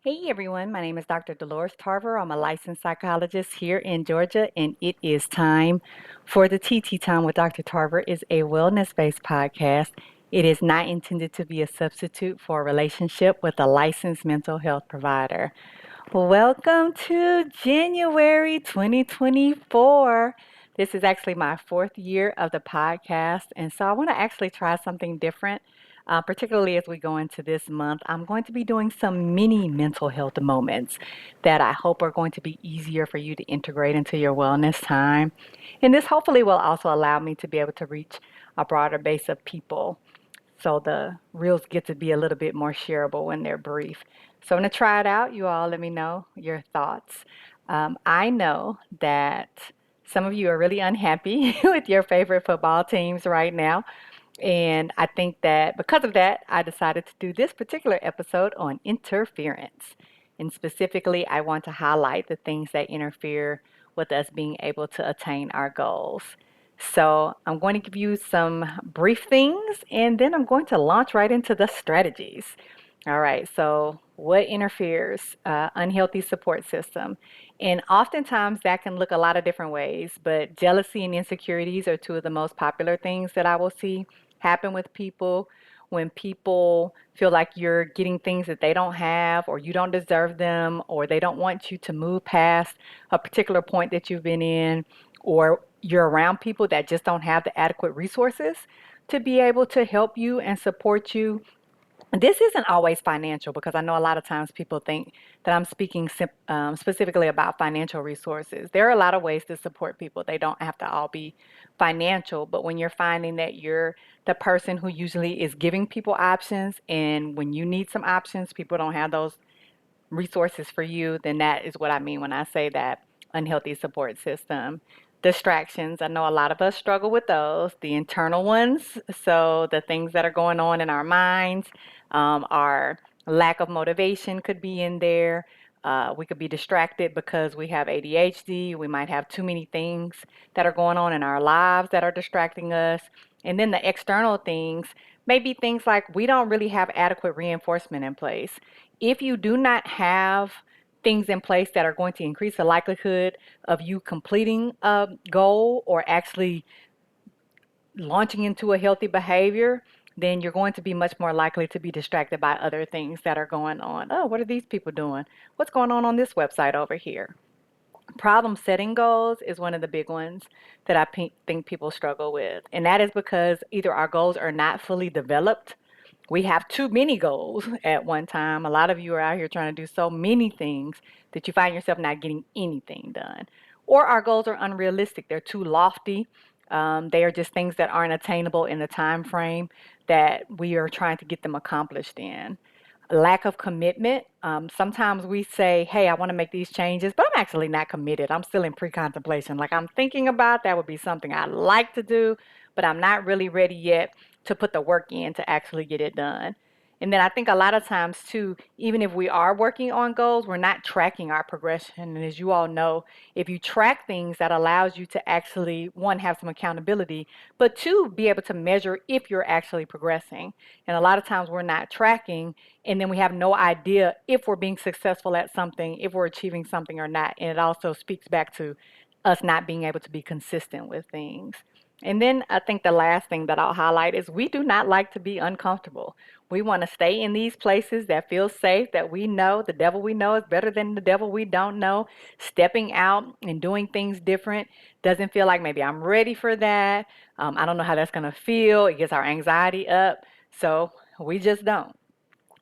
Hey everyone, my name is Dr. Dolores Tarver. I'm a licensed psychologist here in Georgia, and it is time for the TT Time with Dr. Tarver is a wellness-based podcast. It is not intended to be a substitute for a relationship with a licensed mental health provider. Welcome to January 2024. This is actually my fourth year of the podcast, and so I want to actually try something different, particularly as we go into this month. I'm going to be doing some mini mental health moments that I hope are going to be easier for you to integrate into your wellness time. And this hopefully will also allow me to be able to reach a broader base of people so the reels get to be a little bit more shareable when they're brief. So I'm going to try it out. You all let me know your thoughts. I know that some of you are really unhappy with your favorite football teams right now. And I think that because of that, I decided to do this particular episode on interference. And specifically, I want to highlight the things that interfere with us being able to attain our goals. So, I'm going to give you some brief things and then I'm going to launch right into the strategies. All right, so what interferes? Unhealthy support system. And oftentimes that can look a lot of different ways, but jealousy and insecurities are two of the most popular things that I will see happen with people when people feel like you're getting things that they don't have or you don't deserve them or they don't want you to move past a particular point that you've been in or you're around people that just don't have the adequate resources to be able to help you and support you. This isn't always financial because I know a lot of times people think that I'm speaking specifically about financial resources. There are a lot of ways to support people. They don't have to all be financial, but when you're finding that you're the person who usually is giving people options, and when you need some options, people don't have those resources for you, then that is what I mean when I say that unhealthy support system. Distractions, I know a lot of us struggle with those, the internal ones. So the things that are going on in our minds, our lack of motivation could be in there. We could be distracted because we have ADHD. We might have too many things that are going on in our lives that are distracting us. And then the external things, maybe things like we don't really have adequate reinforcement in place. If you do not have things in place that are going to increase the likelihood of you completing a goal or actually launching into a healthy behavior, then you're going to be much more likely to be distracted by other things that are going on. Oh, what are these people doing? What's going on this website over here? Problem setting goals is one of the big ones that think people struggle with. And that is because either our goals are not fully developed, we have too many goals at one time. A lot of you are out here trying to do so many things that you find yourself not getting anything done. Or our goals are unrealistic. They're too lofty. They are just things that aren't attainable in the time frame that we are trying to get them accomplished in. Lack of commitment. Sometimes we say, hey, I want to make these changes, but I'm actually not committed. I'm still in pre contemplation. Like I'm thinking about that would be something I'd like to do, but I'm not really ready yet to put the work in to actually get it done. And then I think a lot of times too, even if we are working on goals, we're not tracking our progression. And as you all know, if you track things, that allows you to actually, one, have some accountability, but two, be able to measure if you're actually progressing. And a lot of times we're not tracking, and then we have no idea if we're being successful at something, if we're achieving something or not. And it also speaks back to us not being able to be consistent with things. And then I think the last thing that I'll highlight is we do not like to be uncomfortable. We want to stay in these places that feel safe, that we know the devil we know is better than the devil we don't know. Stepping out and doing things different doesn't feel like maybe I'm ready for that. I don't know how that's going to feel. It gets our anxiety up. So we just don't.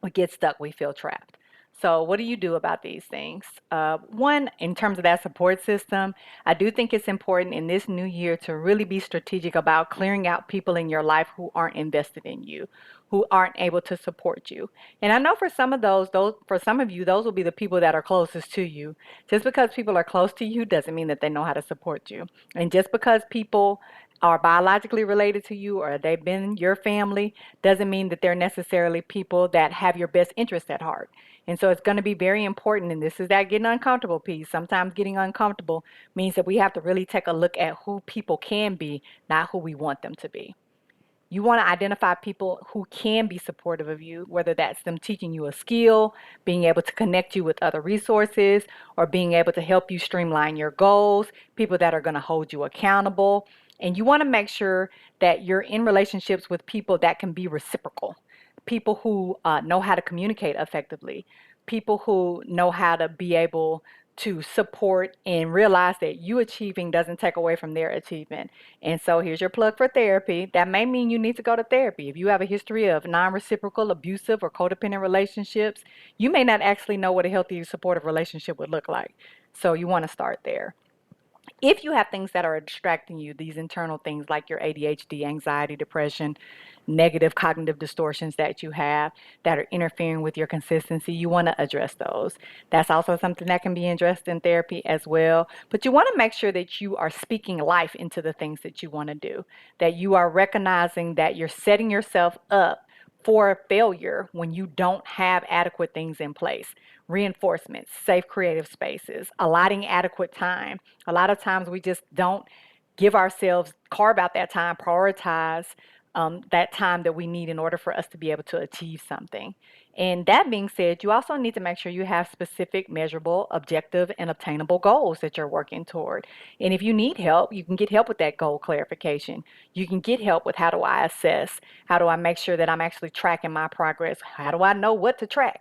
We get stuck, we feel trapped. So, what do you do about these things? One, in terms of that support system, I do think it's important in this new year to really be strategic about clearing out people in your life who aren't invested in you, who aren't able to support you. And I know for some of those for some of you, those will be the people that are closest to you. Just because people are close to you doesn't mean that they know how to support you. And just because people are biologically related to you or they've been your family doesn't mean that they're necessarily people that have your best interest at heart. And so it's going to be very important, and this is that getting uncomfortable piece. Sometimes getting uncomfortable means that we have to really take a look at who people can be, not who we want them to be. You want to identify people who can be supportive of you, whether that's them teaching you a skill, being able to connect you with other resources, or being able to help you streamline your goals, people that are going to hold you accountable. And you want to make sure that you're in relationships with people that can be reciprocal, people who know how to communicate effectively, people who know how to be able to support and realize that you achieving doesn't take away from their achievement. And so here's your plug for therapy. That may mean you need to go to therapy. If you have a history of non-reciprocal, abusive, or codependent relationships, you may not actually know what a healthy, supportive relationship would look like. So you want to start there. If you have things that are distracting you, these internal things like your ADHD, anxiety, depression, negative cognitive distortions that you have that are interfering with your consistency, you want to address those. That's also something that can be addressed in therapy as well. But you want to make sure that you are speaking life into the things that you want to do, that you are recognizing that you're setting yourself up for failure when you don't have adequate things in place. Reinforcements, safe creative spaces, allotting adequate time. A lot of times we just don't give ourselves, carve out that time, prioritize that time that we need in order for us to be able to achieve something. And that being said, you also need to make sure you have specific, measurable, objective, and obtainable goals that you're working toward. And if you need help, you can get help with that goal clarification. You can get help with how do I assess? How do I make sure that I'm actually tracking my progress? How do I know what to track?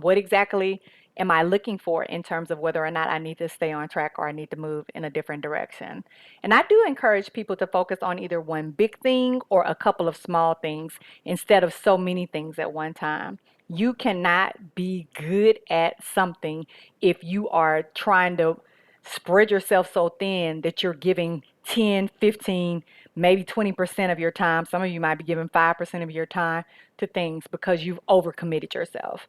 What exactly am I looking for in terms of whether or not I need to stay on track or I need to move in a different direction? And I do encourage people to focus on either one big thing or a couple of small things instead of so many things at one time. You cannot be good at something if you are trying to spread yourself so thin that you're giving 10, 15, maybe 20% of your time. Some of you might be giving 5% of your time to things because you've overcommitted yourself.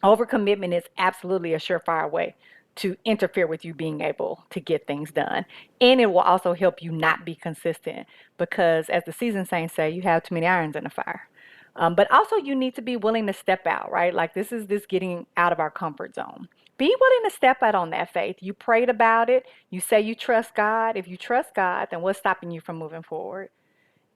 Overcommitment is absolutely a surefire way to interfere with you being able to get things done. And it will also help you not be consistent because, as the seasoned saints say, you have too many irons in the fire. But also, you need to be willing to step out, right? Like this is this getting out of our comfort zone. Be willing to step out on that faith. You prayed about it. You say you trust God. If you trust God, then what's stopping you from moving forward?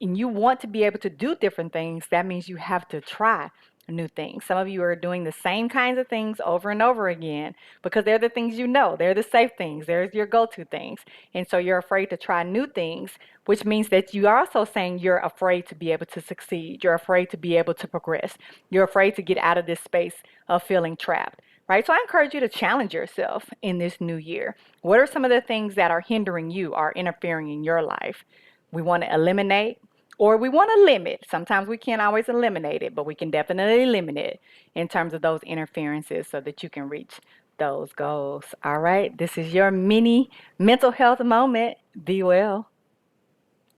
And you want to be able to do different things, that means you have to try new things. Some of you are doing the same kinds of things over and over again because they're the things you know. They're the safe things. There's your go-to things. And so you're afraid to try new things, which means that you are also saying you're afraid to be able to succeed. You're afraid to be able to progress. You're afraid to get out of this space of feeling trapped. Right? So I encourage you to challenge yourself in this new year. What are some of the things that are hindering you, are interfering in your life? We want to eliminate or we want to limit. Sometimes we can't always eliminate it, but we can definitely limit it in terms of those interferences so that you can reach those goals. All right, this is your mini mental health moment. Be well.